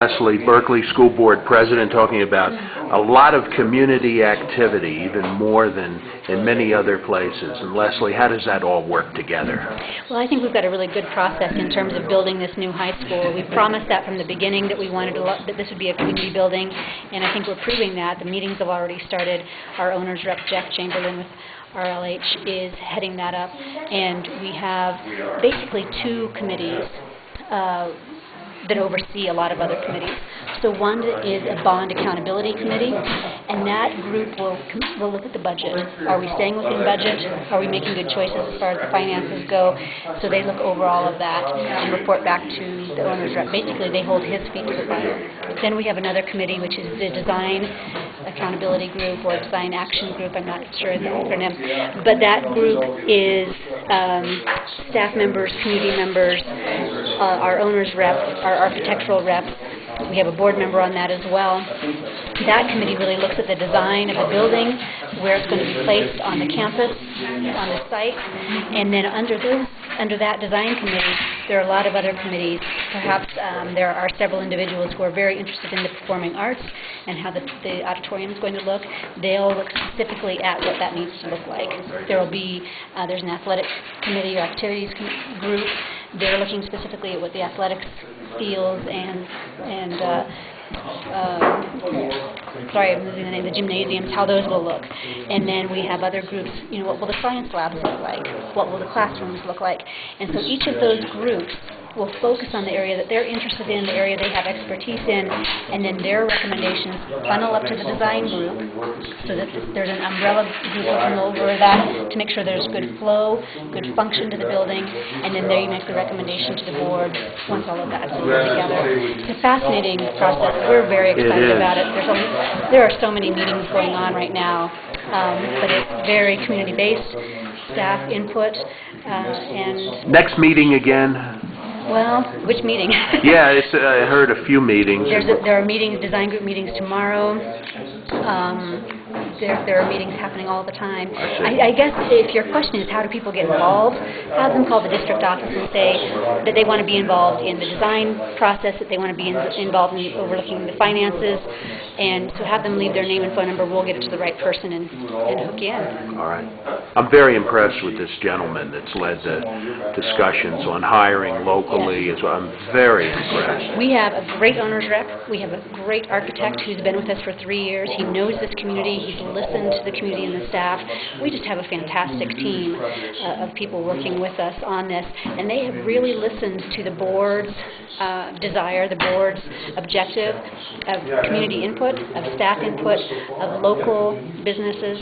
Lezlie Burkley, School Board President, talking about a lot of community activity, even more than in many other places. And Lezlie, how does that all work together? Well, I think we've got a really good process in terms of building this new high school. We promised that from the beginning that we wanted that this would be a community building, and I think we're proving that. The meetings have already started. Our owner's rep, Jeff Chamberlain, with RLH, is heading that up, and we have basically two committees that oversee a lot of other committees. So one is a bond accountability committee, and that group will look at the budget. Are we staying within budget? Are we making good choices as far as the finances go? So they look over all of that and report back to the owner's rep. Basically, they hold his feet to the fire. Then we have another committee, which is the design accountability group or design action group. I'm not sure of the acronym, but that group is staff members, community members, our owner's rep, our architectural reps. We have a board member on that as well. That committee really looks at the design of the building, where it's going to be placed on the campus, on the site, and then under that design committee, there are a lot of other committees. Perhaps there are several individuals who are very interested in the performing arts and how the auditorium is going to look. They'll look specifically at what that needs to look like. There's an athletic committee or activities group. They're looking specifically at what the athletics fields and sorry, I'm losing the name, the gymnasiums, how those will look. And then we have other groups, what will the science labs look like? What will the classrooms look like? And so each of those groups will focus on the area that they're interested in, the area they have expertise in, and then their recommendations funnel up to the design group so that there's an umbrella group looking over that to make sure there's good flow, good function to the building, and then they make the recommendation to the board once all of that's put together. It's a fascinating process. We're very excited about it. There are so many meetings going on right now, but it's very community-based, staff input, and... Next meeting again? Well, which meeting? Yeah, I heard a few meetings. There are meetings, design group meetings tomorrow. There are meetings happening all the time. I guess if your question is how do people get involved, have them call the district office and say that they want to be involved in the design process, that they want to be involved in overlooking the finances, and so have them leave their name and phone number. We'll get it to the right person and hook you in. All right. I'm very impressed with this gentleman that's led the discussions on hiring locally. I'm very impressed. We have a great owner's rep. We have a great architect who's been with us for 3 years. He knows this community. He's listened to the community and the staff. We just have a fantastic team of people working with us on this, and they have really listened to the board's desire, the board's objective of community input, of staff input, of local businesses.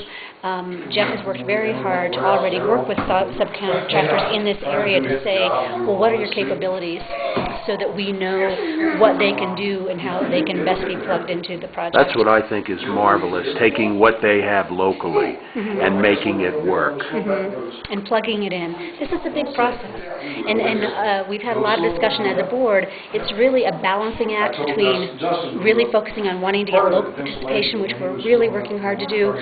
Jeff has worked very hard to already work with subcontractors in this area to say, well, what are your capabilities, so that we know what they can do and how they can best be plugged into the project. That's what I think is marvelous, taking what they have locally and making it work. And plugging it in. This is a big process. And we've had a lot of discussion as a board. It's really a balancing act between really focusing on wanting to get local participation, which we're really working hard to do,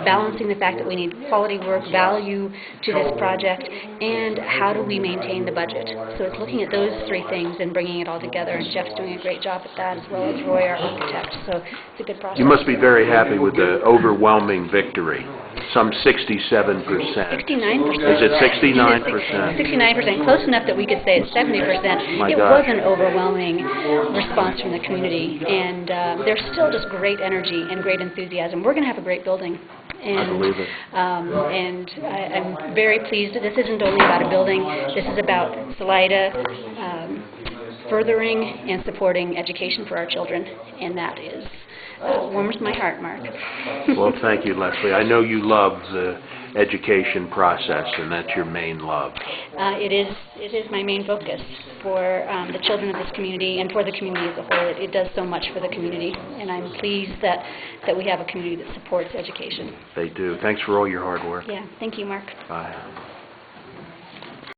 balancing the fact that we need quality work, value to this project, and how do we maintain the budget. So it's looking at those three things and bringing it all together, and Jeff's doing a great job at that, as well as Roy, our architect. So it's a good process. You must be very happy with the overwhelming victory. Some 67%. 69%. Is it 69%? 69%. Close enough that we could say it's 70%. It was an overwhelming response from the community, and there's still just great energy and great enthusiasm. We're going to have a great building. I believe it. And I'm very pleased that this isn't only about a building. This is about Salida furthering and supporting education for our children, and that is warms my heart, Mark. Well, thank you, Lezlie. I know you love the education process, and that's your main love. It is my main focus for the children of this community and for the community as a whole. It does so much for the community, and I'm pleased that we have a community that supports education. They do. Thanks for all your hard work. Yeah. Thank you, Mark. Bye.